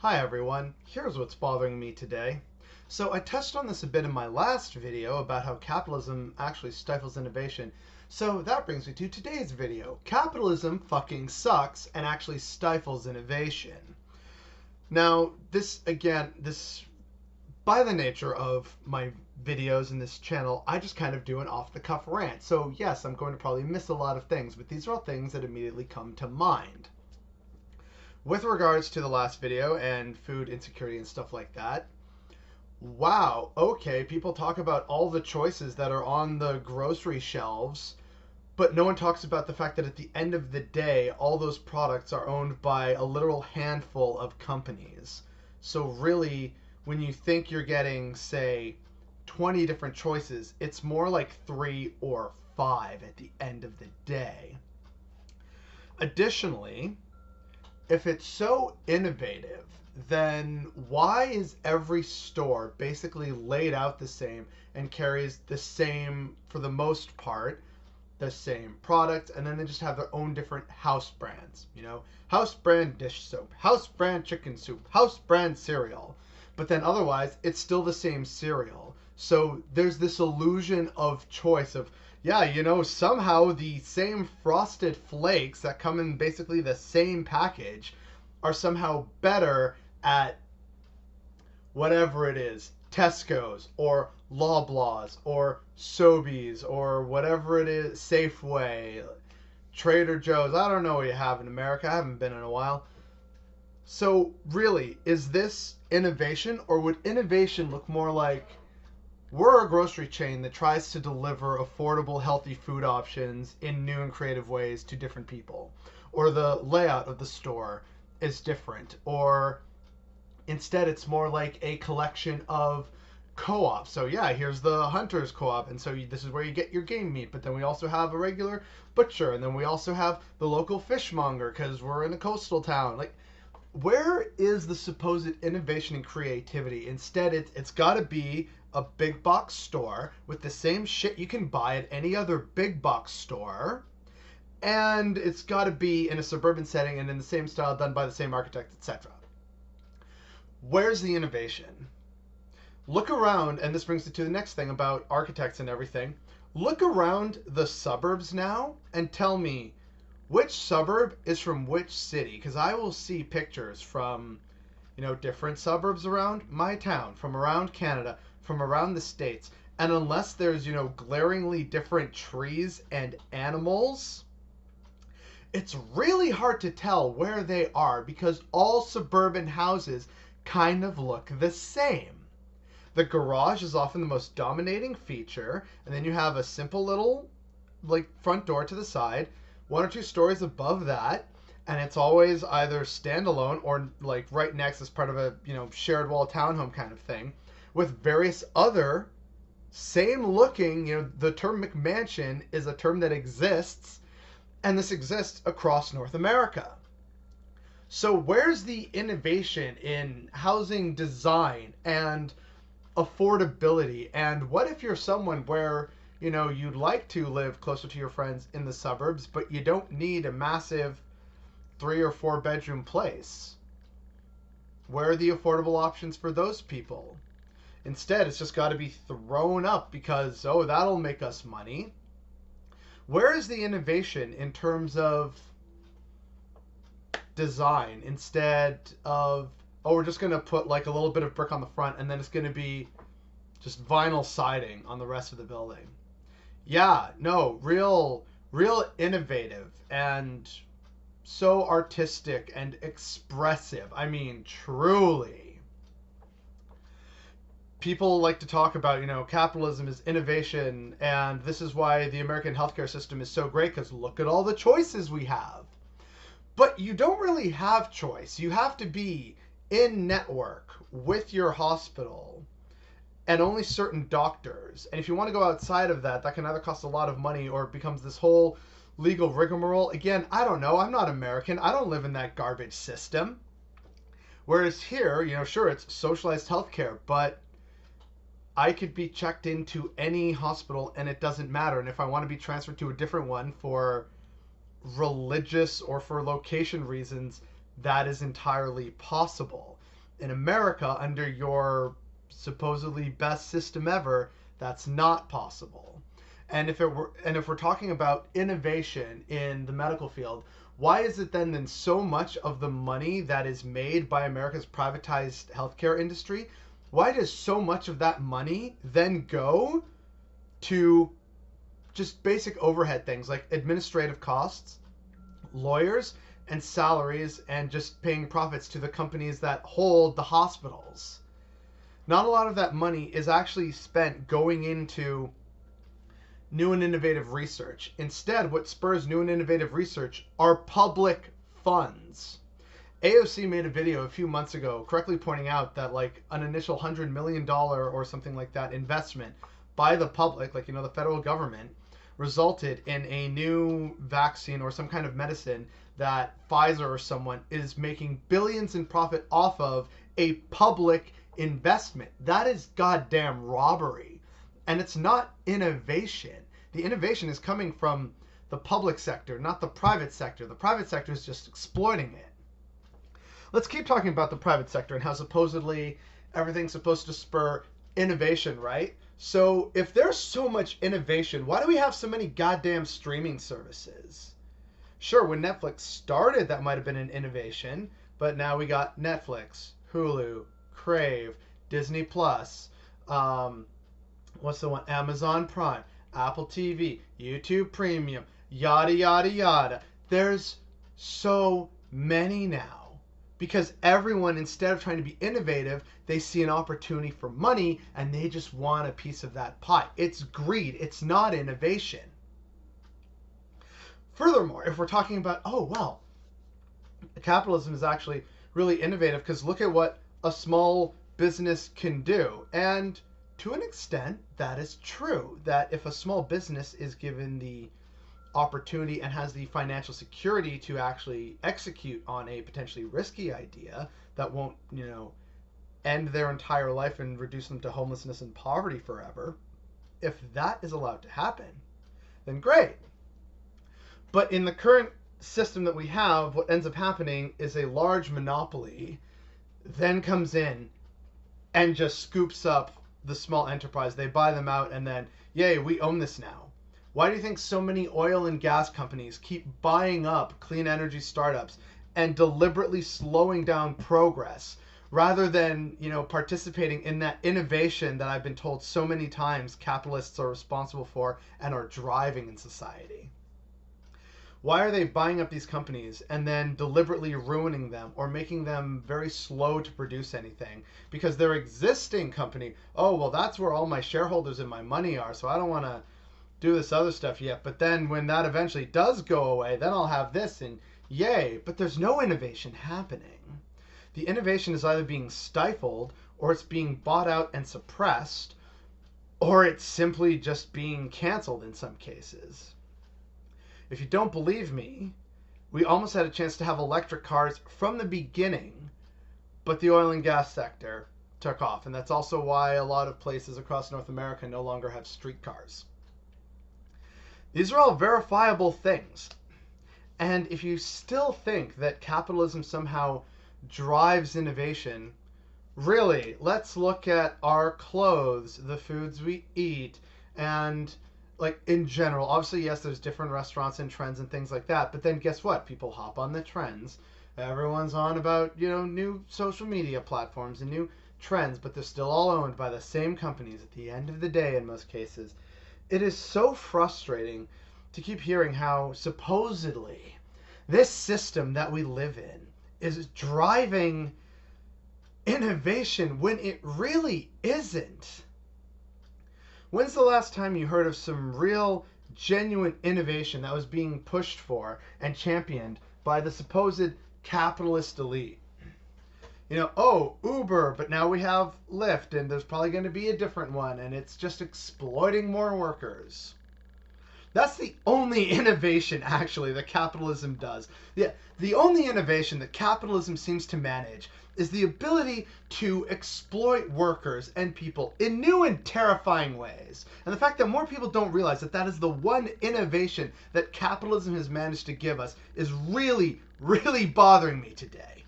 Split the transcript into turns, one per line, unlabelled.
Hi everyone, here's what's bothering me today. So I touched on this a bit in my last video about how capitalism actually stifles innovation. So that brings me to today's video. Capitalism fucking sucks and actually stifles innovation. Now, this by the nature of my videos in this channel, I just kind of do an off-the-cuff rant. So yes, I'm going to probably miss a lot of things, but these are all things that immediately come to mind. With regards to the last video and food insecurity and stuff like that, wow, okay, people talk about all the choices that are on the grocery shelves, but no one talks about the fact that at the end of the day, all those products are owned by a literal handful of companies. So really, when you think you're getting, say, 20 different choices, it's more like 3 or 5 at the end of the day. Additionally, if it's so innovative, then why is every store basically laid out the same and carries the same, for the most part, the same product, and then they just have their own different house brands? You know, house brand dish soap, house brand chicken soup, house brand cereal. But then otherwise, it's still the same cereal. So there's this illusion of choice of, yeah, you know, somehow the same frosted flakes that come in basically the same package are somehow better at whatever it is, Tesco's or Loblaws or Sobeys or whatever it is, Safeway, Trader Joe's. I don't know what you have in America. I haven't been in a while. So really, is this innovation, or would innovation look more like we're a grocery chain that tries to deliver affordable, healthy food options in new and creative ways to different people? Or the layout of the store is different? Or instead, it's more like a collection of co-ops. So yeah, here's the Hunters Co-op, and so this is where you get your game meat, but then we also have a regular butcher, and then we also have the local fishmonger because we're in a coastal town. Like, where is the supposed innovation and creativity? Instead, it's got to be a big box store with the same shit you can buy at any other big box store, and it's got to be in a suburban setting and in the same style, done by the same architect, etc. Where's the innovation? Look around, and this brings it to the next thing about architects and everything. Look around the suburbs now and tell me which suburb is from which city, because I will see pictures from, you know, different suburbs around my town, from around Canada, from around the States, and unless there's, you know, glaringly different trees and animals, it's really hard to tell where they are because all suburban houses kind of look the same. The garage is often the most dominating feature, and then you have a simple little, like, front door to the side, 1 or 2 stories above that, and it's always either standalone or like right next as part of a, you know, shared wall townhome kind of thing, with various other same looking, you know, the term McMansion is a term that exists, and this exists across North America. So where's the innovation in housing design and affordability? And what if you're someone where, you know, you'd like to live closer to your friends in the suburbs, but you don't need a massive 3 or 4 bedroom place? Where are the affordable options for those people? Instead, it's just got to be thrown up because, oh, that'll make us money. Where is the innovation in terms of design instead of, oh, we're just going to put like a little bit of brick on the front and then it's going to be just vinyl siding on the rest of the building? Yeah, no, real innovative and so artistic and expressive. I mean, truly. People like to talk about, you know, capitalism is innovation, and this is why the American healthcare system is so great, because look at all the choices we have. But you don't really have choice. You have to be in network with your hospital and only certain doctors. And if you want to go outside of that, that can either cost a lot of money or it becomes this whole legal rigmarole. Again, I don't know. I'm not American. I don't live in that garbage system. Whereas here, you know, sure, it's socialized healthcare, but I could be checked into any hospital and it doesn't matter. And if I want to be transferred to a different one for religious or for location reasons, that is entirely possible. in America, under your supposedly best system ever, that's not possible. And if we're talking about innovation in the medical field, why is it then so much of the money that is made by America's privatized healthcare industry, why does so much of that money then go to just basic overhead things like administrative costs, lawyers, and salaries, and just paying profits to the companies that hold the hospitals? Not a lot of that money is actually spent going into new and innovative research. Instead, what spurs new and innovative research are public funds. AOC made a video a few months ago correctly pointing out that like an initial $100 million or something like that investment by the public, like, the federal government, resulted in a new vaccine or some kind of medicine that Pfizer or someone is making billions in profit off of a public investment. That is goddamn robbery. And it's not innovation. The innovation is coming from the public sector, not the private sector. The private sector is just exploiting it. Let's keep talking about the private sector and how supposedly everything's supposed to spur innovation, right? So if there's so much innovation, why do we have so many goddamn streaming services? Sure, when Netflix started, that might have been an innovation, but now we got Netflix, Hulu, Crave, Disney Plus, what's the one? Amazon Prime, Apple TV, YouTube Premium, yada, yada, yada. There's so many now. Because everyone, instead of trying to be innovative, they see an opportunity for money and they just want a piece of that pie. It's greed. It's not innovation. Furthermore, if we're talking about, oh, well, capitalism is actually really innovative because look at what a small business can do. And to an extent, that is true. That if a small business is given the opportunity and has the financial security to actually execute on a potentially risky idea that won't, end their entire life and reduce them to homelessness and poverty forever, if that is allowed to happen, then great. But in the current system that we have, what ends up happening is a large monopoly then comes in and just scoops up the small enterprise. They buy them out and then, yay, we own this now. Why do you think so many oil and gas companies keep buying up clean energy startups and deliberately slowing down progress rather than, participating in that innovation that I've been told so many times capitalists are responsible for and are driving in society? Why are they buying up these companies and then deliberately ruining them or making them very slow to produce anything? Because their existing company, oh, well, that's where all my shareholders and my money are, so I don't want to do this other stuff yet. But then when that eventually does go away, then I'll have this and yay. But there's no innovation happening. The innovation is either being stifled or it's being bought out and suppressed, or it's simply just being canceled in some cases. If you don't believe me, we almost had a chance to have electric cars from the beginning, but the oil and gas sector took off. And that's also why a lot of places across North America no longer have streetcars. These are all verifiable things. And if you still think that capitalism somehow drives innovation, really, let's look at our clothes, the foods we eat, and like in general. Obviously, yes, there's different restaurants and trends and things like that. But then guess what? People hop on the trends. Everyone's on about, new social media platforms and new trends, but they're still all owned by the same companies at the end of the day in most cases. It is so frustrating to keep hearing how supposedly this system that we live in is driving innovation when it really isn't. When's the last time you heard of some real, genuine innovation that was being pushed for and championed by the supposed capitalist elite? Oh, Uber, but now we have Lyft, and there's probably going to be a different one, and it's just exploiting more workers. That's the only innovation, actually, that capitalism does. Yeah, the only innovation that capitalism seems to manage is the ability to exploit workers and people in new and terrifying ways. And the fact that more people don't realize that that is the one innovation that capitalism has managed to give us is really, really bothering me today.